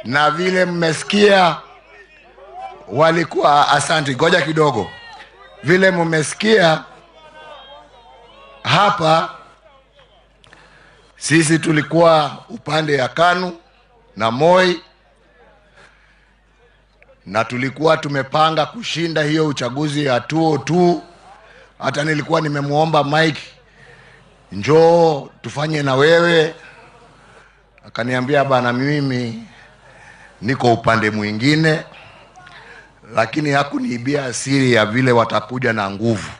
na vile mmesikia walikuwa, asante, ngoja kidogo, vile mmesikia hapa, sisi tulikuwa upande ya KANU na Moi, na tulikuwa tumepanga kushinda hiyo uchaguzi ya 2002. Hata nilikuwa nimemuomba Mike, njoo tufanye na wewe, akaniambia bana, mimi niko upande mwingine, lakini hakuniibia siri ya vile watakuja na nguvu.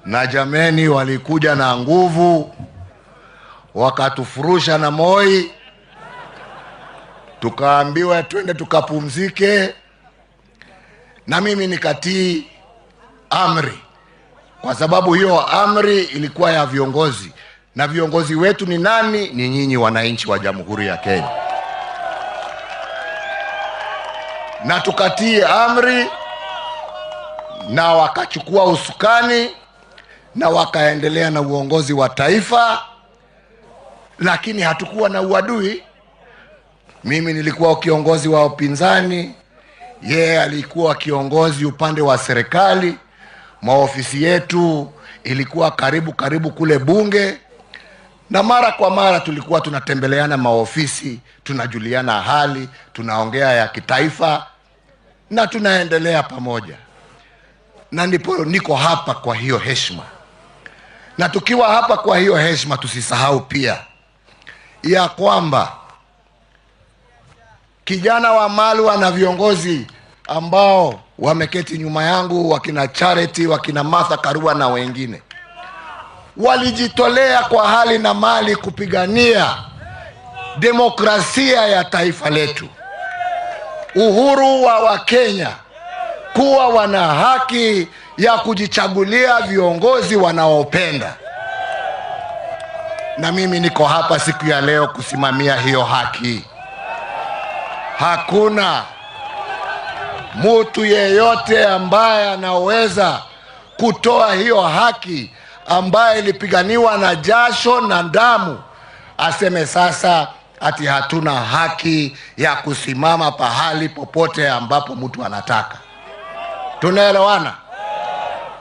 Na jameni, walikuja na nguvu, wakatufurusha na Moi, tukaambiwa twende tukapumzike, na mimi nikatii amri, kwa sababu hiyo amri ilikuwa ya viongozi, na viongozi wetu ni nani? Ni nyinyi wananchi wa Jamhuri ya Kenya. Na tukatii amri, na wakachukua usukani na wakaendelea na uongozi wa taifa, lakini hatukuwa na uadui. Mimi nilikuwa kiongozi wa upinzani, yeye alikuwa kiongozi upande wa serikali. Maofisi yetu ilikuwa karibu kule bunge, na mara kwa mara tulikuwa tunatembeleana maofisi, tunajuliana hali, tunaongea ya kitaifa, na tunaendelea pamoja. Na ndipo niko hapa kwa hiyo heshima. Na tukiwa hapa kwa hiyo heshima, tusisahau pia ya kwamba kijana wa Malwa na viongozi ambao wameketi nyuma yangu, wakina Charity, wakina Martha Karua na wengine, walijitolea kwa hali na mali kupigania demokrasia ya taifa letu, uhuru wa Wakenya, kuwa wana haki ya kujichagulia viongozi wanaopenda. Na mimi niko hapa siku ya leo kusimamia hiyo haki. Hakuna mtu yeyote ambaye anaweza kutoa hiyo haki ambaye ilipiganiwa na jasho na damu aseme sasa ati hatuna haki ya kusimama pahali popote ambapo mtu anataka. Tunaelewana?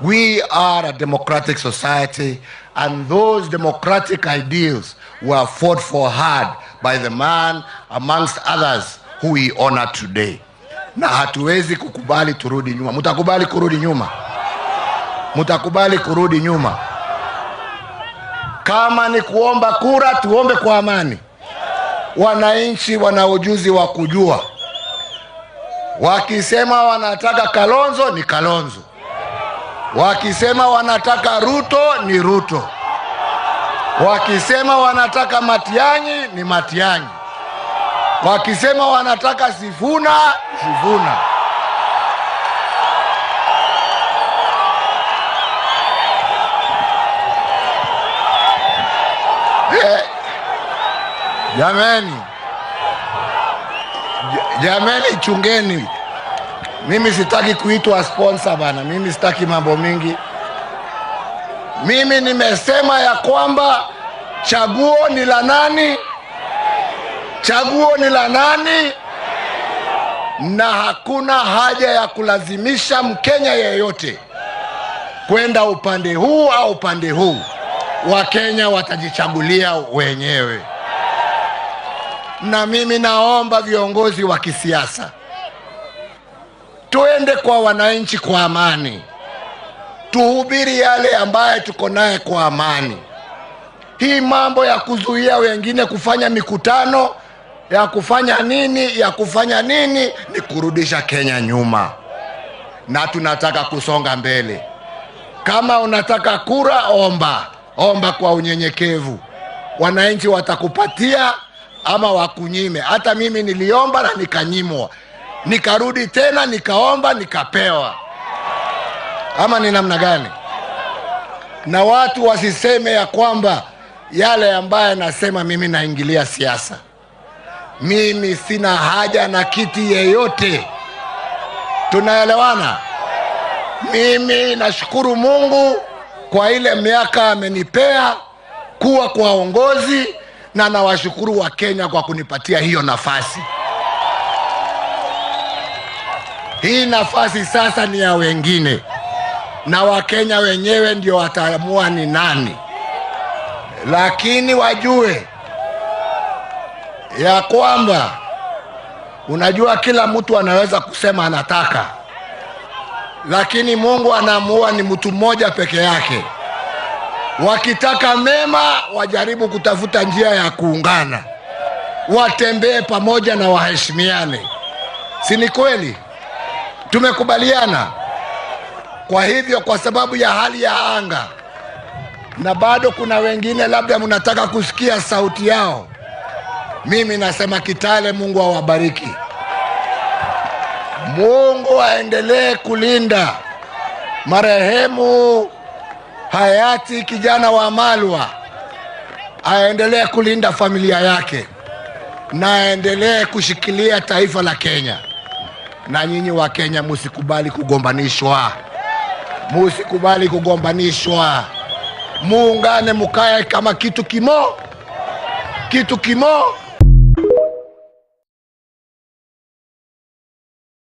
We are a democratic society, and those democratic ideals were fought for hard by the man amongst others who we honor today. Na hatuwezi kukubali turudi nyuma. Mutakubali kurudi nyuma? Mutakubali kurudi nyuma? Kama ni kuomba kura, tuombe kwa amani. Wananchi wana ujuzi wa kujua. Wakisema wanataka Kalonzo, ni Kalonzo. Wakisema wanataka Ruto, ni Ruto. Wakisema wanataka Matiang'i, ni Matiang'i. Wakisema wanataka Sifuna, Sifuna. Jameni, chungeni. Mimi sitaki kuitwa sponsor bana. Mimi sitaki mambo mingi. Mimi nimesema ya kwamba chaguo ni la nani? Chaguo ni la nani? Na hakuna haja ya kulazimisha Mkenya yeyote kwenda upande huu au upande huu. Wakenya watajichagulia wenyewe. Na mimi naomba viongozi wa kisiasa, tuende kwa wananchi kwa amani. Tuhubiri yale ambaye tuko naye kwa amani. Hii mambo ya kuzuia wengine kufanya mikutano, ya kufanya nini ni kurudisha Kenya nyuma. Na tunataka kusonga mbele. Kama unataka kura, omba kwa unyenyekevu. Wananchi watakupatia ama wakunyime. Hata mimi niliomba na nikanyimwa. Nikarudi tena nikaomba nikapewa. Ama ni namna gani? Na watu wasiseme ya kwamba yale ambaye nasema mimi naingilia siasa. Mimi sina haja na kiti yeyote. Tunaelewana? Mimi nashukuru Mungu kwa ile miaka amenipea kuwa kwa uongozi, na nawashukuru wa Kenya kwa kunipatia hiyo nafasi. Hii nafasi sasa ni ya wengine, na Wakenya wenyewe ndio wataamua ni nani. Lakini wajue ya kwamba, unajua kila mtu anaweza kusema anataka, lakini Mungu anaamua ni mtu mmoja peke yake. Wakitaka mema, wajaribu kutafuta njia ya kuungana, watembee pamoja na waheshimiane. Si ni kweli? Tumekubaliana. Kwa hivyo, kwa sababu ya hali ya anga, na bado kuna wengine labda mnataka kusikia sauti yao, mimi nasema Kitale, Mungu awabariki. Mungu aendelee kulinda marehemu hayati kijana Wamalwa, aendelee kulinda familia yake, na aendelee kushikilia taifa la Kenya. Na nyinyi wa Kenya, musikubali kugombanishwa. Musikubali kugombanishwa. Muungane, mukae kama kitu kimo.